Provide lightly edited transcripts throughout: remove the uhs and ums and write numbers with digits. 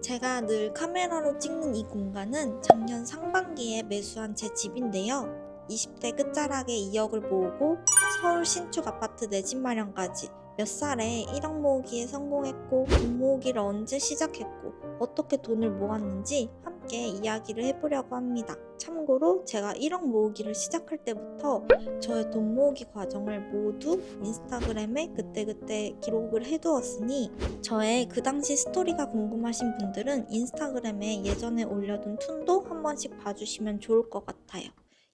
제가 늘 카메라로 찍는 이 공간은 작년 상반기에 매수한 제 집인데요. 20대 끝자락에 2억을 모으고 서울 신축 아파트 내 집 마련까지 몇 살에 1억 모으기에 성공했고, 돈 모으기를 언제 시작했고 어떻게 돈을 모았는지 함께 이야기를 해보려고 합니다. 참고로 제가 1억 모으기를 시작할 때부터 저의 돈 모으기 과정을 모두 인스타그램에 그때그때 기록을 해두었으니, 저의 그 당시 스토리가 궁금하신 분들은 인스타그램에 예전에 올려둔 툰도 한 번씩 봐주시면 좋을 것 같아요.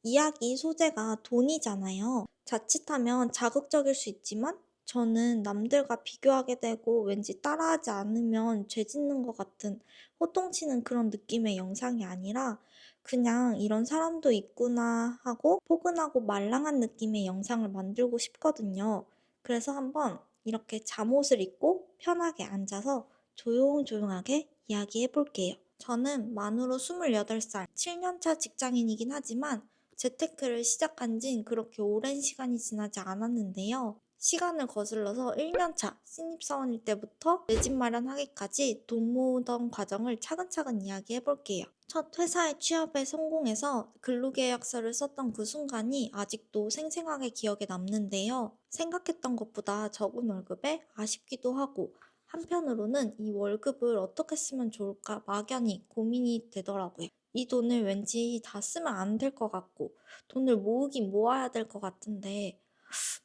이야기 소재가 돈이잖아요. 자칫하면 자극적일 수 있지만, 저는 남들과 비교하게 되고 왠지 따라하지 않으면 죄 짓는 것 같은 호통치는 그런 느낌의 영상이 아니라, 그냥 이런 사람도 있구나 하고 포근하고 말랑한 느낌의 영상을 만들고 싶거든요. 그래서 한번 이렇게 잠옷을 입고 편하게 앉아서 조용조용하게 이야기해 볼게요. 저는 만으로 28살, 7년차 직장인이긴 하지만 재테크를 시작한 진 그렇게 오랜 시간이 지나지 않았는데요. 시간을 거슬러서 1년차 신입사원일 때부터 내 집 마련하기까지 돈 모으던 과정을 차근차근 이야기해 볼게요. 첫 회사의 취업에 성공해서 근로계약서를 썼던 그 순간이 아직도 생생하게 기억에 남는데요. 생각했던 것보다 적은 월급에 아쉽기도 하고, 한편으로는 이 월급을 어떻게 쓰면 좋을까 막연히 고민이 되더라고요. 이 돈을 왠지 다 쓰면 안 될 것 같고, 돈을 모으긴 모아야 될 것 같은데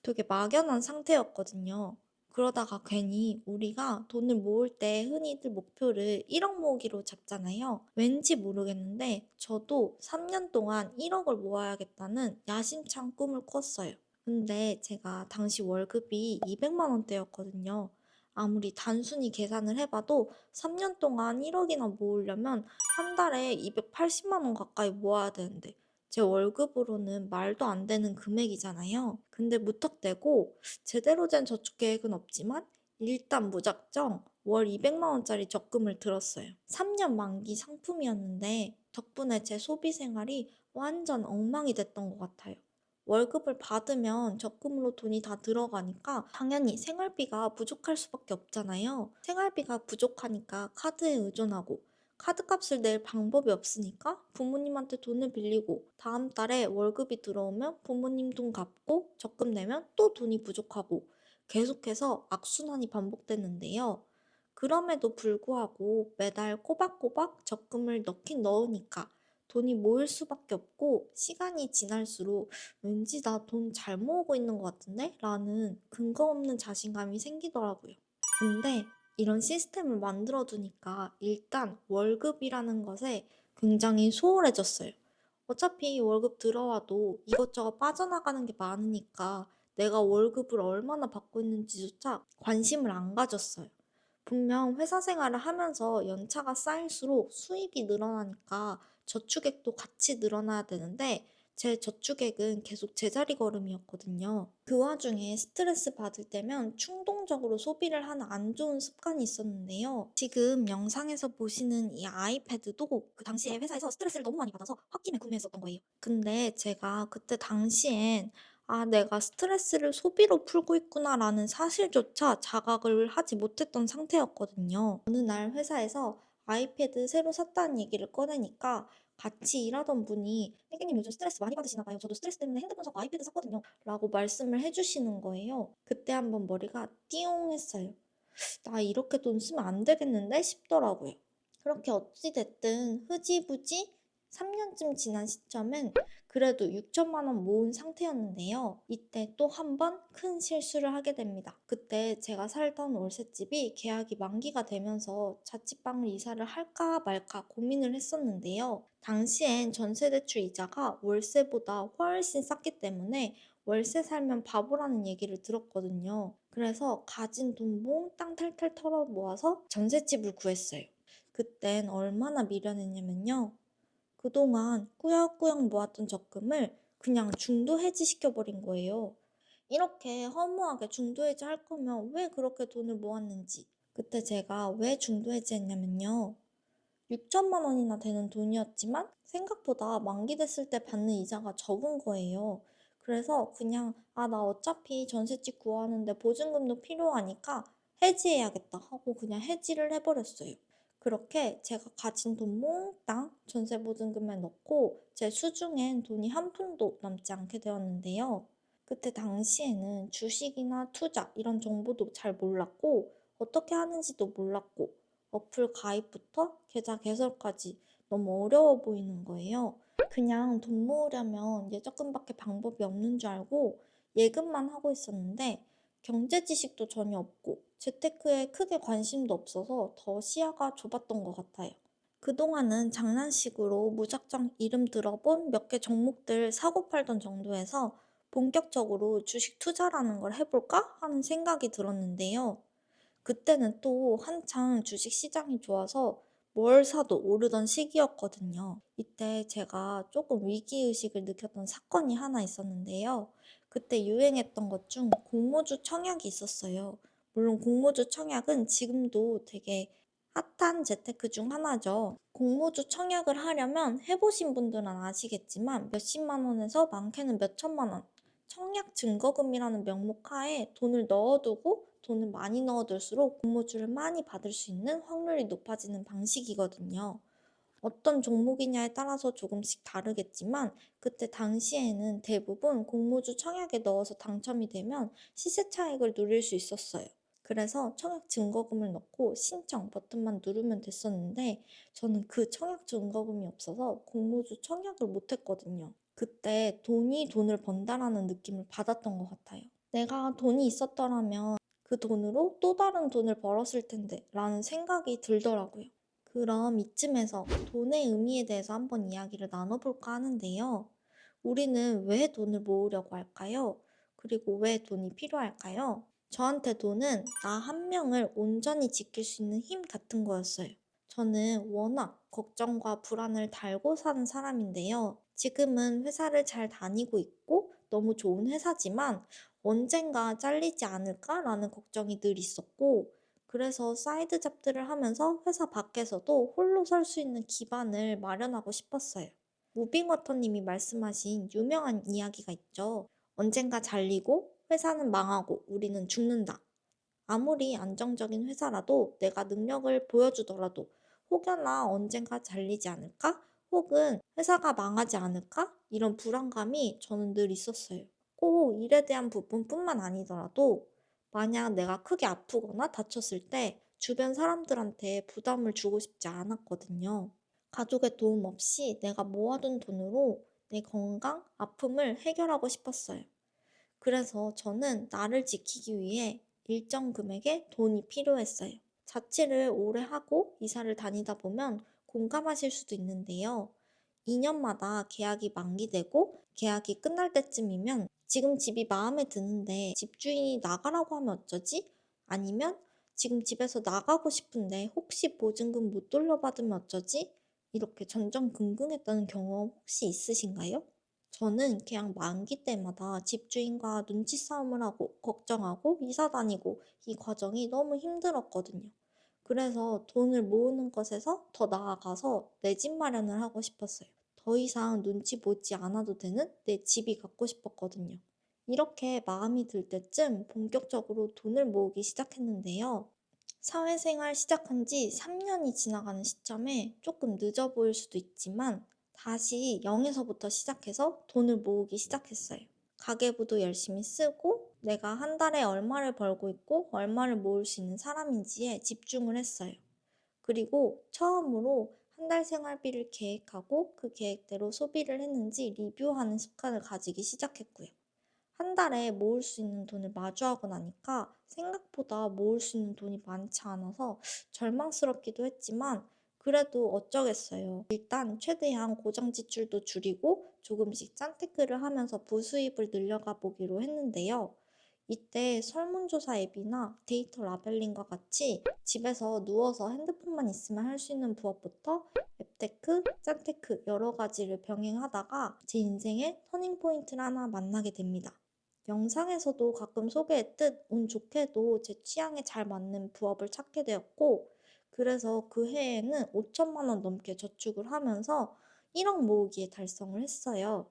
되게 막연한 상태였거든요. 그러다가 괜히 우리가 돈을 모을 때 흔히들 목표를 1억 모으기로 잡잖아요. 왠지 모르겠는데 저도 3년 동안 1억을 모아야겠다는 야심찬 꿈을 꿨어요. 근데 제가 당시 월급이 200만 원대였거든요. 아무리 단순히 계산을 해봐도 3년 동안 1억이나 모으려면 한 달에 280만 원 가까이 모아야 되는데, 제 월급으로는 말도 안 되는 금액이잖아요. 근데 무턱대고 제대로 된 저축 계획은 없지만 일단 무작정 월 200만 원짜리 적금을 들었어요. 3년 만기 상품이었는데 덕분에 제 소비 생활이 완전 엉망이 됐던 것 같아요. 월급을 받으면 적금으로 돈이 다 들어가니까 당연히 생활비가 부족할 수밖에 없잖아요. 생활비가 부족하니까 카드에 의존하고, 카드값을 낼 방법이 없으니까 부모님한테 돈을 빌리고, 다음 달에 월급이 들어오면 부모님 돈 갚고, 적금 내면 또 돈이 부족하고, 계속해서 악순환이 반복됐는데요. 그럼에도 불구하고 매달 꼬박꼬박 적금을 넣긴 넣으니까 돈이 모일 수밖에 없고, 시간이 지날수록 왠지 나 돈 잘 모으고 있는 것 같은데? 라는 근거 없는 자신감이 생기더라고요. 근데 이런 시스템을 만들어 두니까 일단 월급이라는 것에 굉장히 소홀해졌어요. 어차피 월급 들어와도 이것저것 빠져나가는 게 많으니까 내가 월급을 얼마나 받고 있는지조차 관심을 안 가졌어요. 분명 회사 생활을 하면서 연차가 쌓일수록 수입이 늘어나니까 저축액도 같이 늘어나야 되는데, 제 저축액은 계속 제자리 걸음이었거든요. 그 와중에 스트레스 받을 때면 충동적으로 소비를 하는 안 좋은 습관이 있었는데요. 지금 영상에서 보시는 이 아이패드도 그 당시에 회사에서 스트레스를 너무 많이 받아서 홧김에 구매했었던 거예요. 근데 제가 그때 당시엔 내가 스트레스를 소비로 풀고 있구나라는 사실조차 자각을 하지 못했던 상태였거든요. 어느 날 회사에서 아이패드 새로 샀다는 얘기를 꺼내니까 같이 일하던 분이 "선생님 요즘 스트레스 많이 받으시나 봐요. 저도 스트레스 때문에 핸드폰 사고 아이패드 샀거든요." 라고 말씀을 해주시는 거예요. 그때 한번 머리가 띠용 했어요. '나 이렇게 돈 쓰면 안 되겠는데?' 싶더라고요. 그렇게 어찌 됐든 흐지부지 3년쯤 지난 시점엔 그래도 6천만 원 모은 상태였는데요. 이때 또 한 번 큰 실수를 하게 됩니다. 그때 제가 살던 월세집이 계약이 만기가 되면서 자취방을 이사를 할까 말까 고민을 했었는데요. 당시엔 전세대출 이자가 월세보다 훨씬 쌌기 때문에 월세 살면 바보라는 얘기를 들었거든요. 그래서 가진 돈 몽땅 탈탈 털어 모아서 전셋집을 구했어요. 그땐 얼마나 미련했냐면요. 그동안 꾸역꾸역 모았던 적금을 그냥 중도 해지시켜버린 거예요. 이렇게 허무하게 중도 해지할 거면 왜 그렇게 돈을 모았는지. 그때 제가 왜 중도 해지했냐면요. 6천만 원이나 되는 돈이었지만 생각보다 만기됐을 때 받는 이자가 적은 거예요. 그래서 그냥 나 어차피 전셋집 구하는데 보증금도 필요하니까 해지해야겠다 하고 그냥 해지를 해버렸어요. 그렇게 제가 가진 돈 몽땅 전세 보증금에 넣고 제 수중엔 돈이 한 푼도 남지 않게 되었는데요. 그때 당시에는 주식이나 투자 이런 정보도 잘 몰랐고 어떻게 하는지도 몰랐고 어플 가입부터 계좌 개설까지 너무 어려워 보이는 거예요. 그냥 돈 모으려면 예적금밖에 방법이 없는 줄 알고 예금만 하고 있었는데 경제 지식도 전혀 없고 재테크에 크게 관심도 없어서 더 시야가 좁았던 것 같아요. 그동안은 장난식으로 무작정 이름 들어본 몇 개 종목들 사고 팔던 정도에서 본격적으로 주식 투자라는 걸 해볼까 하는 생각이 들었는데요. 그때는 또 한창 주식 시장이 좋아서 뭘 사도 오르던 시기였거든요. 이때 제가 조금 위기의식을 느꼈던 사건이 하나 있었는데요. 그때 유행했던 것 중 공모주 청약이 있었어요. 물론 공모주 청약은 지금도 되게 핫한 재테크 중 하나죠. 공모주 청약을 하려면 해보신 분들은 아시겠지만 몇십만 원에서 많게는 몇천만 원, 청약 증거금이라는 명목 하에 돈을 넣어두고 돈을 많이 넣어둘수록 공모주를 많이 받을 수 있는 확률이 높아지는 방식이거든요. 어떤 종목이냐에 따라서 조금씩 다르겠지만 그때 당시에는 대부분 공모주 청약에 넣어서 당첨이 되면 시세 차익을 누릴 수 있었어요. 그래서 청약 증거금을 넣고 신청 버튼만 누르면 됐었는데 저는 그 청약 증거금이 없어서 공모주 청약을 못했거든요. 그때 돈이 돈을 번다라는 느낌을 받았던 것 같아요. 내가 돈이 있었더라면 그 돈으로 또 다른 돈을 벌었을 텐데 라는 생각이 들더라고요. 그럼 이쯤에서 돈의 의미에 대해서 한번 이야기를 나눠볼까 하는데요. 우리는 왜 돈을 모으려고 할까요? 그리고 왜 돈이 필요할까요? 저한테 돈은 나 한 명을 온전히 지킬 수 있는 힘 같은 거였어요. 저는 워낙 걱정과 불안을 달고 사는 사람인데요. 지금은 회사를 잘 다니고 있고 너무 좋은 회사지만 언젠가 잘리지 않을까라는 걱정이 늘 있었고, 그래서 사이드 잡들을 하면서 회사 밖에서도 홀로 설 수 있는 기반을 마련하고 싶었어요. 무빙워터님이 말씀하신 유명한 이야기가 있죠. 언젠가 잘리고 회사는 망하고 우리는 죽는다. 아무리 안정적인 회사라도 내가 능력을 보여주더라도 혹여나 언젠가 잘리지 않을까? 혹은 회사가 망하지 않을까? 이런 불안감이 저는 늘 있었어요. 꼭 일에 대한 부분뿐만 아니더라도 만약 내가 크게 아프거나 다쳤을 때 주변 사람들한테 부담을 주고 싶지 않았거든요. 가족의 도움 없이 내가 모아둔 돈으로 내 건강, 아픔을 해결하고 싶었어요. 그래서 저는 나를 지키기 위해 일정 금액의 돈이 필요했어요. 자취를 오래 하고 이사를 다니다 보면 공감하실 수도 있는데요. 2년마다 계약이 만기되고 계약이 끝날 때쯤이면 지금 집이 마음에 드는데 집주인이 나가라고 하면 어쩌지? 아니면 지금 집에서 나가고 싶은데 혹시 보증금 못 돌려받으면 어쩌지? 이렇게 전전긍긍했다는 경험 혹시 있으신가요? 저는 그냥 만기 때마다 집주인과 눈치 싸움을 하고 걱정하고 이사 다니고 이 과정이 너무 힘들었거든요. 그래서 돈을 모으는 것에서 더 나아가서 내 집 마련을 하고 싶었어요. 더 이상 눈치 보지 않아도 되는 내 집이 갖고 싶었거든요. 이렇게 마음이 들 때쯤 본격적으로 돈을 모으기 시작했는데요. 사회생활 시작한 지 3년이 지나가는 시점에 조금 늦어 보일 수도 있지만 다시 0에서부터 시작해서 돈을 모으기 시작했어요. 가계부도 열심히 쓰고 내가 한 달에 얼마를 벌고 있고 얼마를 모을 수 있는 사람인지에 집중을 했어요. 그리고 처음으로 한 달 생활비를 계획하고 그 계획대로 소비를 했는지 리뷰하는 습관을 가지기 시작했고요. 한 달에 모을 수 있는 돈을 마주하고 나니까 생각보다 모을 수 있는 돈이 많지 않아서 절망스럽기도 했지만 그래도 어쩌겠어요. 일단 최대한 고정 지출도 줄이고 조금씩 짠테크를 하면서 부수입을 늘려가 보기로 했는데요. 이때 설문조사 앱이나 데이터 라벨링과 같이 집에서 누워서 핸드폰만 있으면 할 수 있는 부업부터 앱테크, 짠테크 여러 가지를 병행하다가 제 인생의 터닝포인트를 하나 만나게 됩니다. 영상에서도 가끔 소개했듯 운 좋게도 제 취향에 잘 맞는 부업을 찾게 되었고, 그래서 그 해에는 5천만 원 넘게 저축을 하면서 1억 모으기에 달성을 했어요.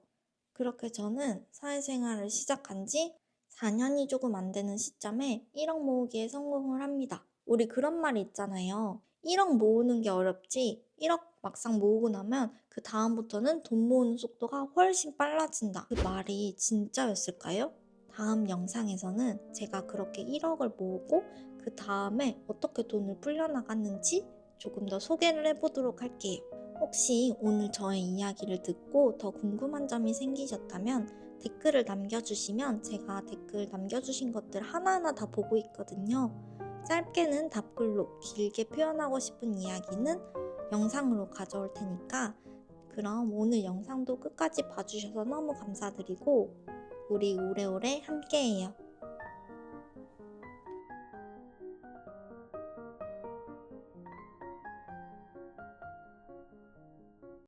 그렇게 저는 사회생활을 시작한 지 4년이 조금 안 되는 시점에 1억 모으기에 성공을 합니다. 우리 그런 말이 있잖아요. 1억 모으는 게 어렵지 1억 막상 모으고 나면 그 다음부터는 돈 모으는 속도가 훨씬 빨라진다. 그 말이 진짜였을까요? 다음 영상에서는 제가 그렇게 1억을 모으고 그 다음에 어떻게 돈을 불려나갔는지 조금 더 소개를 해보도록 할게요. 혹시 오늘 저의 이야기를 듣고 더 궁금한 점이 생기셨다면 댓글을 남겨주시면 제가 댓글 남겨주신 것들 하나하나 다 보고 있거든요. 짧게는 답글로, 길게 표현하고 싶은 이야기는 영상으로 가져올 테니까 그럼 오늘 영상도 끝까지 봐주셔서 너무 감사드리고 우리 오래오래 함께해요.